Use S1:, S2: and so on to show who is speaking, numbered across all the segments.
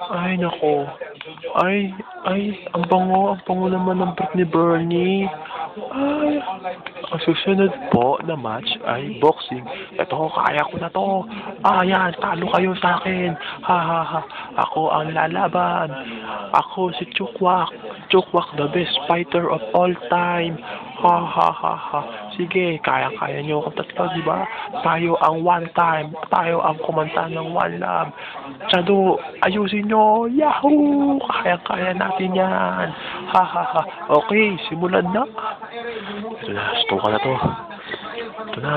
S1: Ay, nako. Ang bango naman ng breath ni Bernie. Ay, ang susunod po na match ay boxing. Ito, kaya ko na to. Yan, talo kayo sa akin. Ha, ha, ha. Ako ang lalaban. Ako si Chukwak. Chukwak, the best fighter of all time. Ha, ha, ha, ha. Sige, kaya nyo akong tatlo, di ba? Tayo ang one time. Tayo ang kumanta ng one love. Chado, ayusin nyo. Yahoo! Kaya natin yan. Ha, ha, ha. Okay, simulan na. Ito na, stuka na to. Ito na.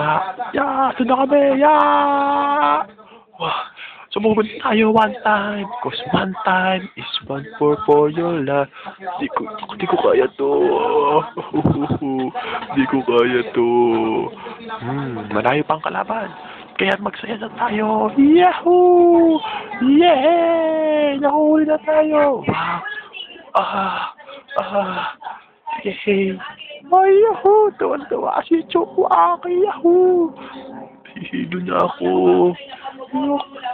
S1: Ito na kami. Wow. Sumugod tayo one time. Cause one time is one for your life. Di ko kaya to. Di ko kaya to. Malayo pang kalaban. Kaya magsaya na tayo. Yahoo! Yay! Nahuli na tayo. Wow. Yay! Ay, yahoo! Tuwan-tuwa si Chukwak. Yahoo! Hihilo na ako.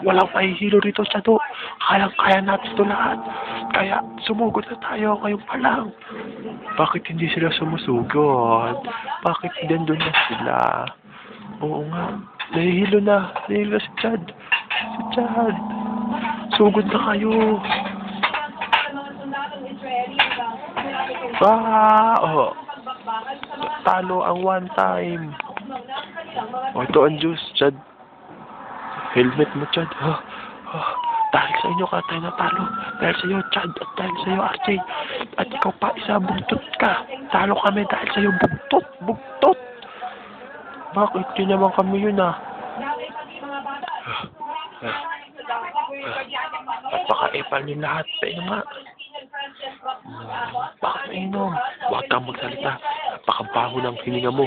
S1: Walang mahihilo rito, Chado. Kaya natin ito lahat. Kaya sumugod na tayo ngayon pa lang. Bakit hindi sila sumusugod? Bakit nandun na sila? Oo nga. Nahihilo si Chad. Sugod na kayo. Talo ang one time. Ito ang juice, Chad. Helmet mo, Chad. Dahil sa inyo ka tayo natalo. Dahil sa iyo, Chad. At dahil sa iyo, RJ. At ikaw pa, bugtot ka. Talo kami dahil sa iyo, bugtot. Bakit? Yun naman kami yun, At paka-epal niyo lahat. Tayo nga. Bakit mainom? Huwag kang magsalita. Napakabaho ng hininga mo.